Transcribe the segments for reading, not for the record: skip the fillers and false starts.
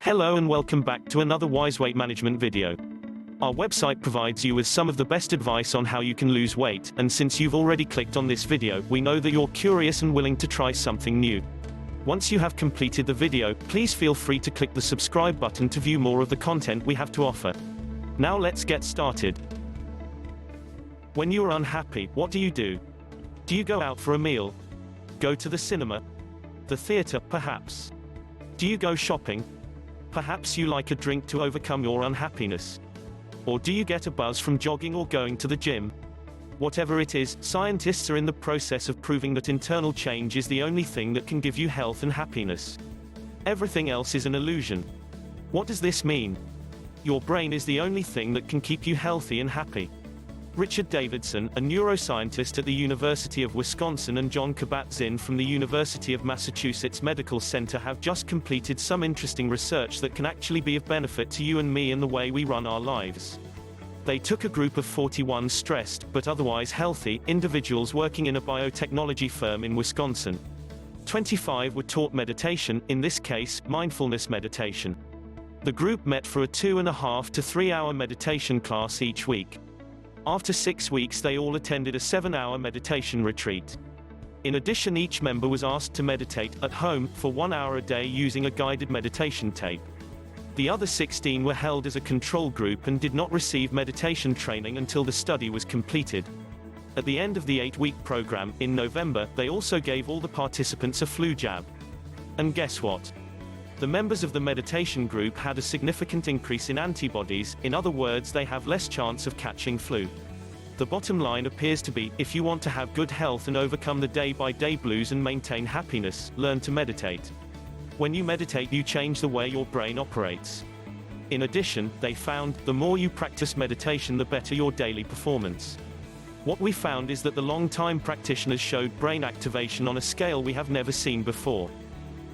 Hello and welcome back to another Wise Weight Management video. Our website provides you with some of the best advice on how you can lose weight, and since you've already clicked on this video, we know that you're curious and willing to try something new. Once you have completed the video, please feel free to click the subscribe button to view more of the content we have to offer. Now let's get started. When you are unhappy, what do you do? Do you go out for a meal? Go to the cinema? The theater, perhaps? Do you go shopping? Perhaps you like a drink to overcome your unhappiness. Or do you get a buzz from jogging or going to the gym? Whatever it is, scientists are in the process of proving that internal change is the only thing that can give you health and happiness. Everything else is an illusion. What does this mean? Your brain is the only thing that can keep you healthy and happy. Richard Davidson, a neuroscientist at the University of Wisconsin, and John Kabat-Zinn from the University of Massachusetts Medical Center have just completed some interesting research that can actually be of benefit to you and me in the way we run our lives. They took a group of 41 stressed, but otherwise healthy, individuals working in a biotechnology firm in Wisconsin. 25 were taught meditation, in this case, mindfulness meditation. The group met for a 2.5 to 3 hour meditation class each week. After 6 weeks, they all attended a 7-hour meditation retreat. In addition, each member was asked to meditate at home for 1 hour a day using a guided meditation tape. The other 16 were held as a control group and did not receive meditation training until the study was completed. At the end of the 8-week program, in November, they also gave all the participants a flu jab. And guess what? The members of the meditation group had a significant increase in antibodies, in other words, they have less chance of catching flu. The bottom line appears to be, if you want to have good health and overcome the day-by-day blues and maintain happiness, learn to meditate. When you meditate, you change the way your brain operates. In addition, they found, the more you practice meditation, the better your daily performance. What we found is that the long-time practitioners showed brain activation on a scale we have never seen before.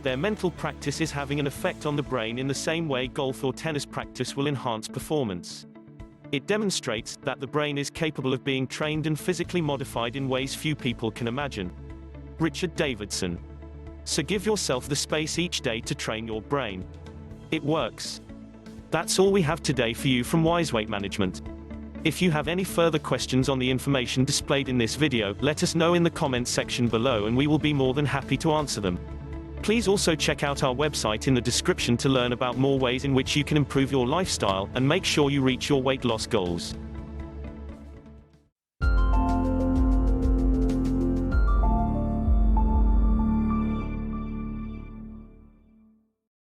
Their mental practice is having an effect on the brain in the same way golf or tennis practice will enhance performance. It demonstrates that the brain is capable of being trained and physically modified in ways few people can imagine. Richard Davidson. So give yourself the space each day to train your brain. It works. That's all we have today for you from Wise Weight Management. If you have any further questions on the information displayed in this video, let us know in the comments section below and we will be more than happy to answer them. Please also check out our website in the description to learn about more ways in which you can improve your lifestyle and make sure you reach your weight loss goals.